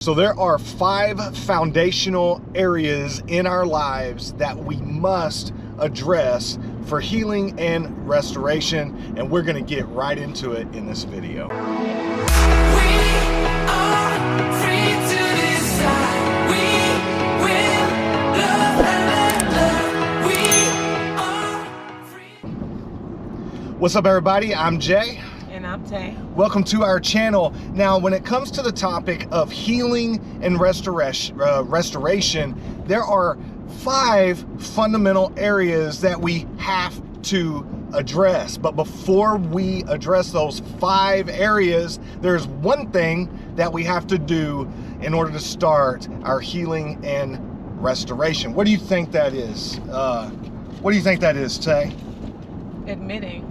So there are 5 foundational areas in our lives that we must address for healing and restoration, and we're going to get right into it in this video. What's up, everybody? I'm Jay. And I'm Tay. Welcome to our channel. Now, when it comes to the topic of healing and restoration, there are 5 fundamental areas that we have to address. But before we address those 5 areas, there's one thing that we have to do in order to start our healing and restoration. What do you think that is? What do you think that is, Tay? Admitting.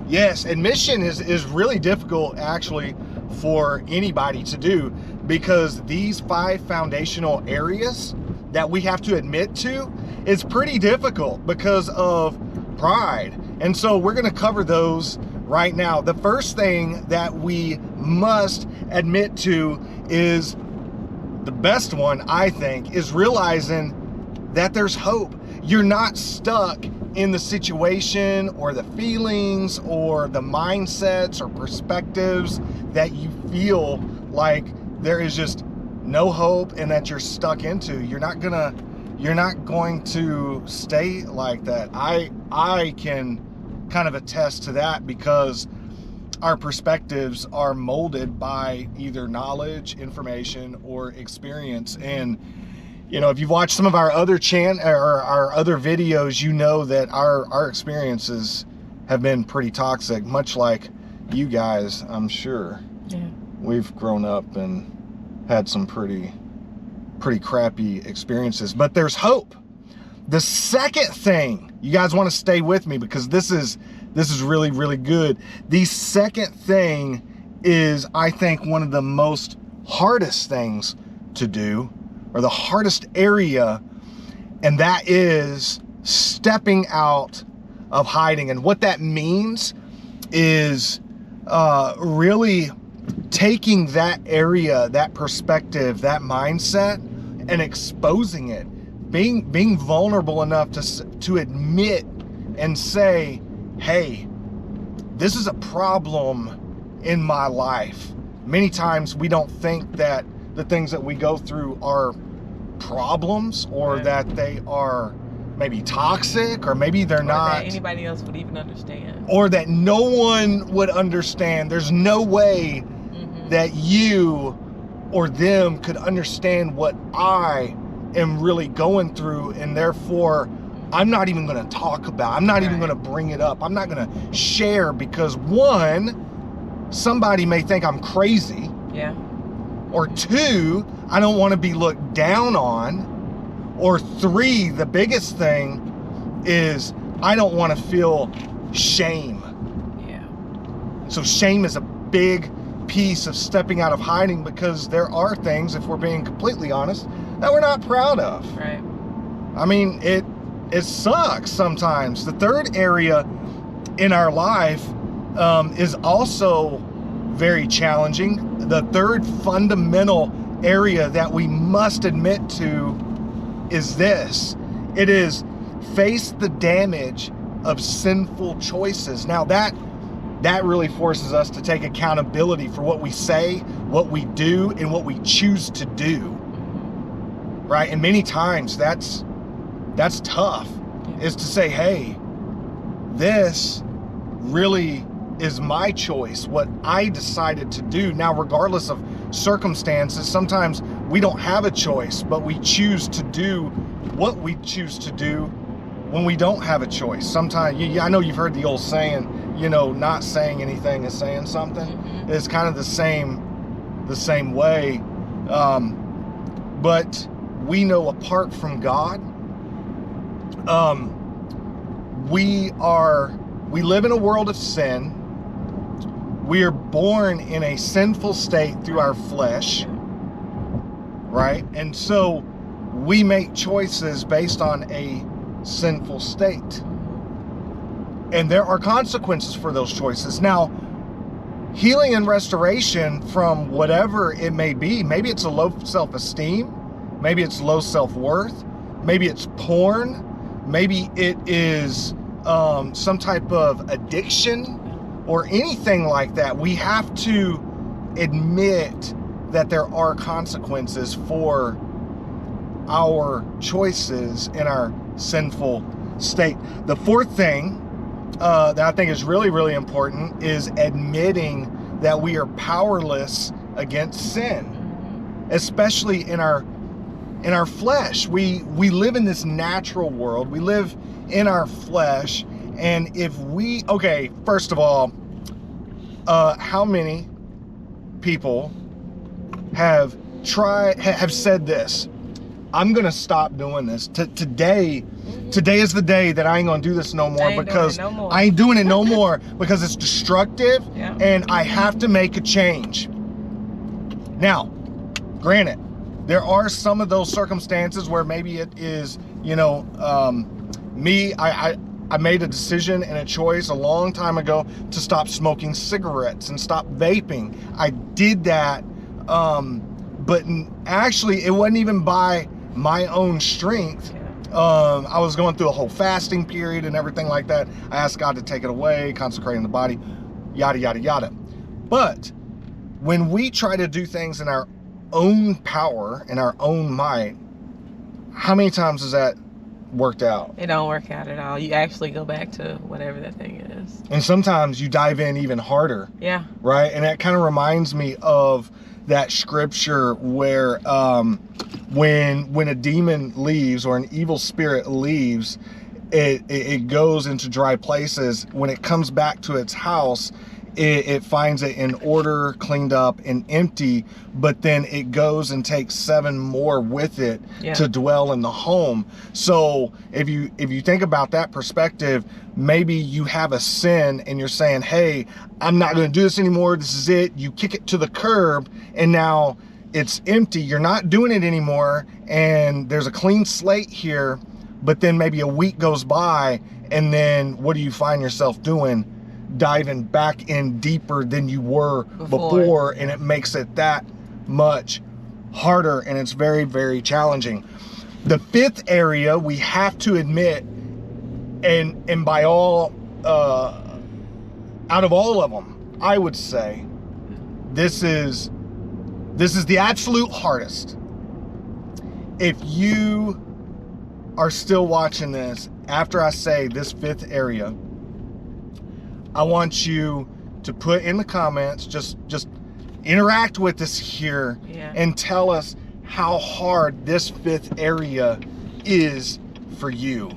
Yes, admission is really difficult actually for anybody to do, because these 5 foundational areas that we have to admit to is pretty difficult because of pride. And so we're going to cover those right now. The first thing that we must admit to is the best one, I think, is realizing that there's hope. You're not stuck in the situation or the feelings or the mindsets or perspectives that you feel like there is just no hope and that you're stuck into. You're not going to stay like that. I can kind of attest to that, because our perspectives are molded by either knowledge, information, or experience. And you know, if you've watched some of our other our other videos, you know that our experiences have been pretty toxic, much like you guys, I'm sure. Yeah. We've grown up and had some pretty crappy experiences, but there's hope. The second thing, you guys want to stay with me because this is really, really good. The second thing is, I think, one of the most hardest things to do, or the hardest area, and that is stepping out of hiding. And what that means is really taking that area, that perspective, that mindset, and exposing it, being vulnerable enough to admit and say, hey, this is a problem in my life. Many times we don't think that the things that we go through are problems, or that they are maybe toxic, or maybe they're not, that anybody else would even understand, or that no one would understand. There's no way that you or them could understand what I am really going through, and therefore I'm not even going to talk about, I'm not even going to bring it up, I'm not going to share, because 1, somebody may think I'm crazy. Yeah. Or 2, I don't want to be looked down on. Or 3, the biggest thing is, I don't want to feel shame. Yeah. So shame is a big piece of stepping out of hiding, because there are things, if we're being completely honest, that we're not proud of. Right. I mean, it sucks sometimes. The third area in our life is also very challenging. The third fundamental area that we must admit to is this. It is face the damage of sinful choices. Now that really forces us to take accountability for what we say, what we do, and what we choose to do. Right? And many times that's tough, is to say, hey, this really is my choice, what I decided to do. Now, regardless of circumstances, sometimes we don't have a choice, but we choose to do what we choose to do when we don't have a choice. Sometimes, I know you've heard the old saying, you know, not saying anything is saying something. It's kind of the same way. But we know, apart from God, we live in a world of sin. We are born in a sinful state through our flesh, right? And so we make choices based on a sinful state. And there are consequences for those choices. Now, healing and restoration from whatever it may be. Maybe it's a low self-esteem. Maybe it's low self-worth. Maybe it's porn. Maybe it is some type of addiction or anything like that. We have to admit that there are consequences for our choices in our sinful state. The fourth thing that I think is really, really important is admitting that we are powerless against sin, especially in our flesh. We live in this natural world. We live in our flesh, and if we, okay, first of all, how many people have said this? I'm gonna stop doing this. Today is the day that I ain't gonna do this no more because I ain't doing it no more because it's destructive, and I have to make a change. Now, granted, there are some of those circumstances where maybe it is, you know, me, I made a decision and a choice a long time ago to stop smoking cigarettes and stop vaping. I did that, but actually it wasn't even by my own strength. I was going through a whole fasting period and everything like that. I asked God to take it away, consecrating the body, yada, yada, yada. But when we try to do things in our own power and our own might, how many times has that worked out? It don't work out at all. You actually go back to whatever that thing is. And sometimes you dive in even harder. Yeah. Right? And that kind of reminds me of that scripture where when a demon leaves or an evil spirit leaves, it goes into dry places. When it comes back to its house, it finds it in order, cleaned up, and empty, but then it goes and takes 7 more with it to dwell in the home. So if you think about that perspective, maybe you have a sin and you're saying, hey, I'm not going to do this anymore. This is it. You kick it to the curb and now it's empty. You're not doing it anymore. And there's a clean slate here, but then maybe a week goes by and then what do you find yourself doing? Diving back in deeper than you were before, and it makes it that much harder, and it's very, very challenging. The 5th area we have to admit, and by all out of all of them, I would say this is the absolute hardest. If you are still watching this after I say this 5th area, I want you to put in the comments, just interact with us here and tell us how hard this 5th area is for you.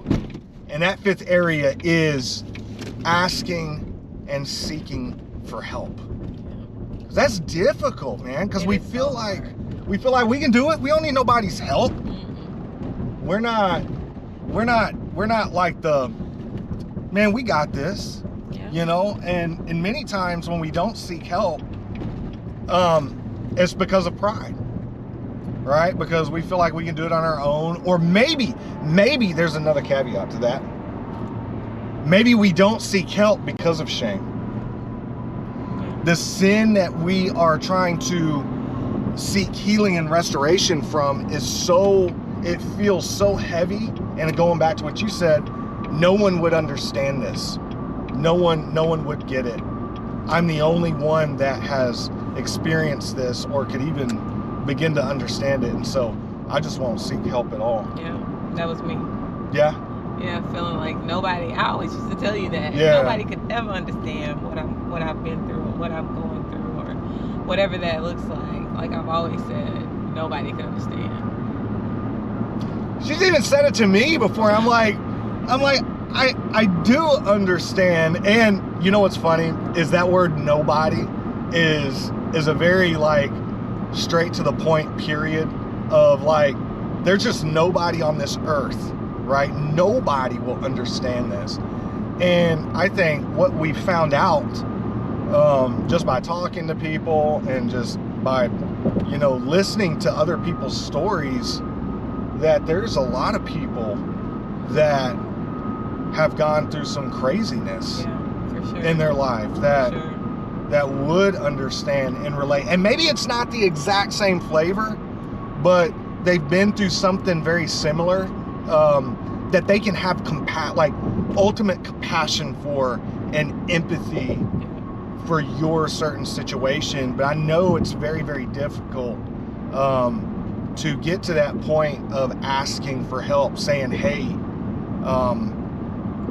And that 5th area is asking and seeking for help. That's difficult, man, because we feel like we can do it. We don't need nobody's help. We're not like the, man, we got this. You know, and many times when we don't seek help, it's because of pride, right? Because we feel like we can do it on our own, or maybe there's another caveat to that. Maybe we don't seek help because of shame. The sin that we are trying to seek healing and restoration from is it feels so heavy, and going back to what you said, no one would understand this. No one would get it. I'm the only one that has experienced this or could even begin to understand it. And so I just won't seek help at all. Yeah, that was me. Yeah? Yeah, feeling like nobody, I always used to tell you that. Nobody could ever understand what I've been through or what I'm going through or whatever that looks like. Like I've always said, nobody could understand. She's even said it to me before. I'm like, I do understand. And you know what's funny is that word nobody is a very like straight to the point period of like, there's just nobody on this earth, right? Nobody will understand this. And I think what we found out just by talking to people and just by, you know, listening to other people's stories, that there's a lot of people that have gone through some craziness for sure. in their life that that would understand and relate. And maybe it's not the exact same flavor, but they've been through something very similar, that they can have ultimate compassion for and empathy for your certain situation. But I know it's very, very difficult to get to that point of asking for help, saying, hey,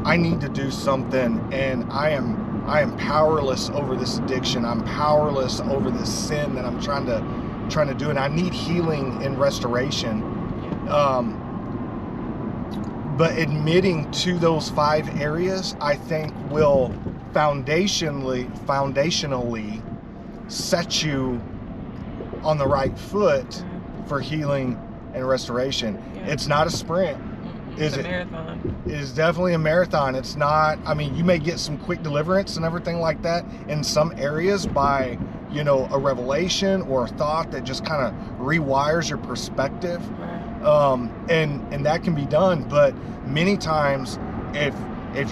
I need to do something, and I am powerless over this addiction. I'm powerless over this sin that I'm trying to do, and I need healing and restoration. But admitting to those 5 areas, I think, will foundationally set you on the right foot for healing and restoration. It's not a sprint. It's a marathon. It is definitely a marathon. It's not, I mean, you may get some quick deliverance and everything like that in some areas by, a revelation or a thought that just kind of rewires your perspective. And that can be done. But many times, if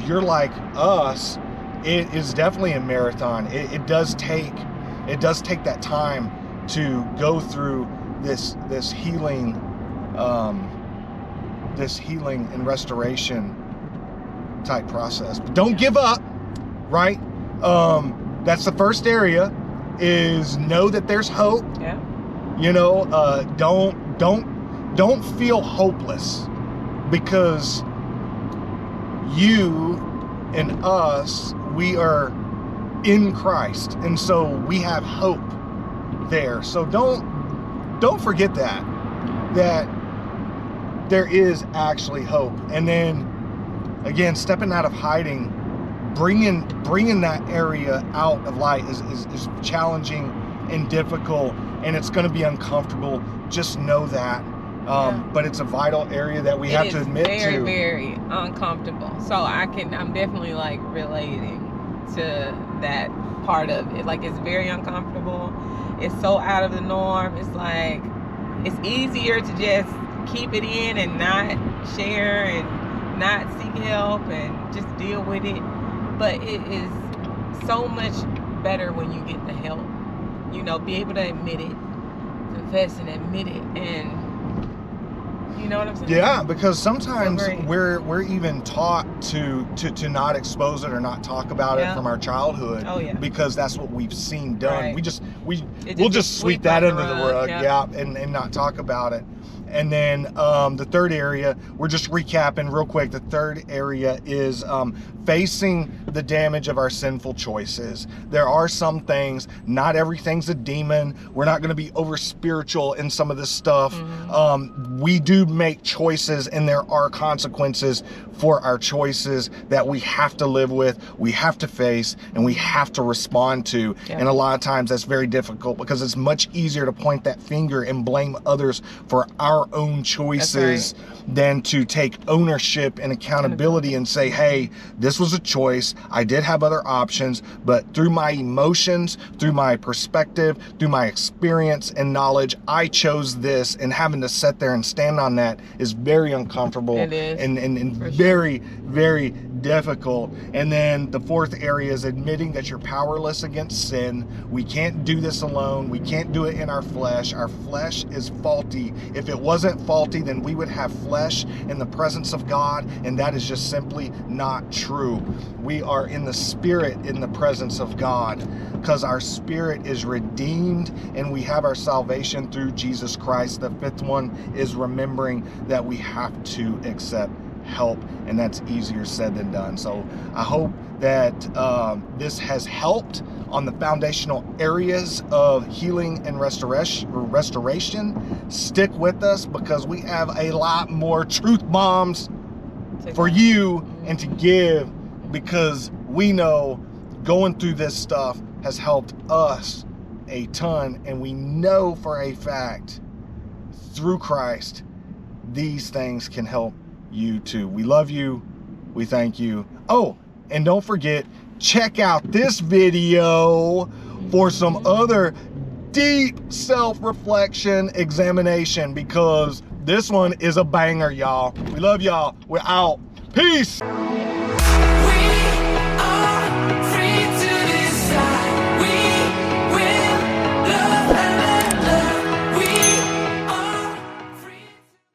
you're like us, it is definitely a marathon. It does take that time to go through this healing and restoration type process. But don't give up, right? That's the first area, is know that there's hope. Yeah. Don't feel hopeless, because you and us, we are in Christ, and so we have hope there. So don't forget that there is actually hope. And then again, stepping out of hiding, bringing that area out of light is challenging and difficult, and it's going to be uncomfortable. Just know that. But it's a vital area that we have to admit to. It's very, very uncomfortable. So I'm definitely relating to that part of it. It's very uncomfortable. It's so out of the norm. It's it's easier to just keep it in and not share and not seek help and just deal with it. But it is so much better when you get the help. Be able to admit it, confess and admit it, and you know what I'm saying? Yeah, because sometimes we're even taught to not expose it or not talk about it from our childhood. Oh, yeah. Because that's what we've seen done. Right. We'll just sweep that under the rug, and not talk about it. And then the third area, we're just recapping real quick. The third area is facing the damage of our sinful choices. There are some things, not everything's a demon. We're not going to be over spiritual in some of this stuff. Mm-hmm. We do make choices, and there are consequences for our choices that we have to live with, we have to face, and we have to respond to. Yeah. And a lot of times that's very difficult, because it's much easier to point that finger and blame others for our own choices than to take ownership and accountability and say, hey, this was a choice. I did have other options, but through my emotions, through my perspective, through my experience and knowledge, I chose this. And having to sit there and stand on that is very uncomfortable. It is. And very, very difficult. And then the fourth area is admitting that you're powerless against sin. We can't do this alone. We can't do it in our flesh. Our flesh is faulty. If it wasn't faulty, then we would have flesh in the presence of God, and that is just simply not true. We are in the spirit in the presence of God, because our spirit is redeemed and we have our salvation through Jesus Christ. The fifth one is remembering that we have to accept help, and that's easier said than done. So I hope that this has helped on the foundational areas of healing and restoration. Stick with us, because we have a lot more truth bombs for you and to give, because we know going through this stuff has helped us a ton, and we know for a fact through Christ these things can help you too. We love you. We thank you. Oh, and don't forget, check out this video for some other deep self-reflection examination, because this one is a banger, y'all. We love y'all. We're out. Peace.